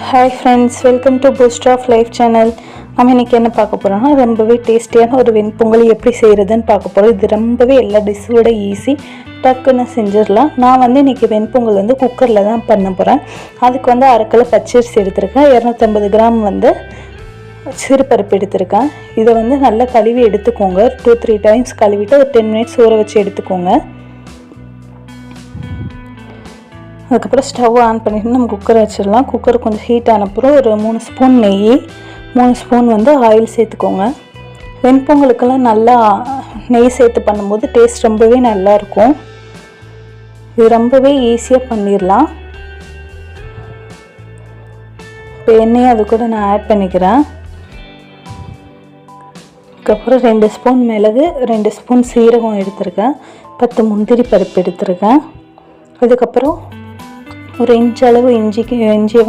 Hi friends, welcome to boost of life channel. நம்ம இன்றைக்கி என்ன பார்க்க போகிறோம்னா, ரொம்பவே டேஸ்டியான ஒரு வெண்பொங்கல் எப்படி செய்கிறதுன்னு பார்க்க போகிறோம். இது ரொம்பவே எல்லா டிஷ்ஷோட ஈஸி, டக்குன்னு செஞ்சிடலாம். நான் இன்றைக்கி வெண்பொங்கல் குக்கரில் தான் பண்ண போகிறேன். அதுக்கு அரை கிலோ பச்சரிசி எடுத்திருக்கேன், 250 கிராம் சிறுபருப்பு எடுத்திருக்கேன். இதை நல்லா கழுவி எடுத்துக்கோங்க. 2-3 டைம்ஸ் கழுவிட்டு ஒரு 10 மினிட்ஸ் ஊற வச்சு எடுத்துக்கோங்க. அதுக்கப்புறம் ஸ்டவ் ஆன் பண்ணிவிட்டு நம்ம குக்கரை வச்சிடலாம். குக்கர் கொஞ்சம் ஹீட் ஆனப்புறம் ஒரு 3 ஸ்பூன் நெய், 3 ஸ்பூன் ஆயில் சேர்த்துக்கோங்க. வெண்பொங்கலுக்கெல்லாம் நல்லா நெய் சேர்த்து பண்ணும்போது டேஸ்ட் ரொம்பவே நல்லாயிருக்கும். இது ரொம்பவே ஈஸியாக பண்ணிடலாம். இப்போ எண்ணெயை அது கூட நான் ஆட் பண்ணிக்கிறேன். அதுக்கப்புறம் 2 ஸ்பூன் மிளகு, 2 ஸ்பூன் சீரகம் எடுத்திருக்கேன், 10 முந்திரி பருப்பு எடுத்திருக்கேன். அதுக்கப்புறம் ஒரு இன்ச் அளவு இஞ்சியை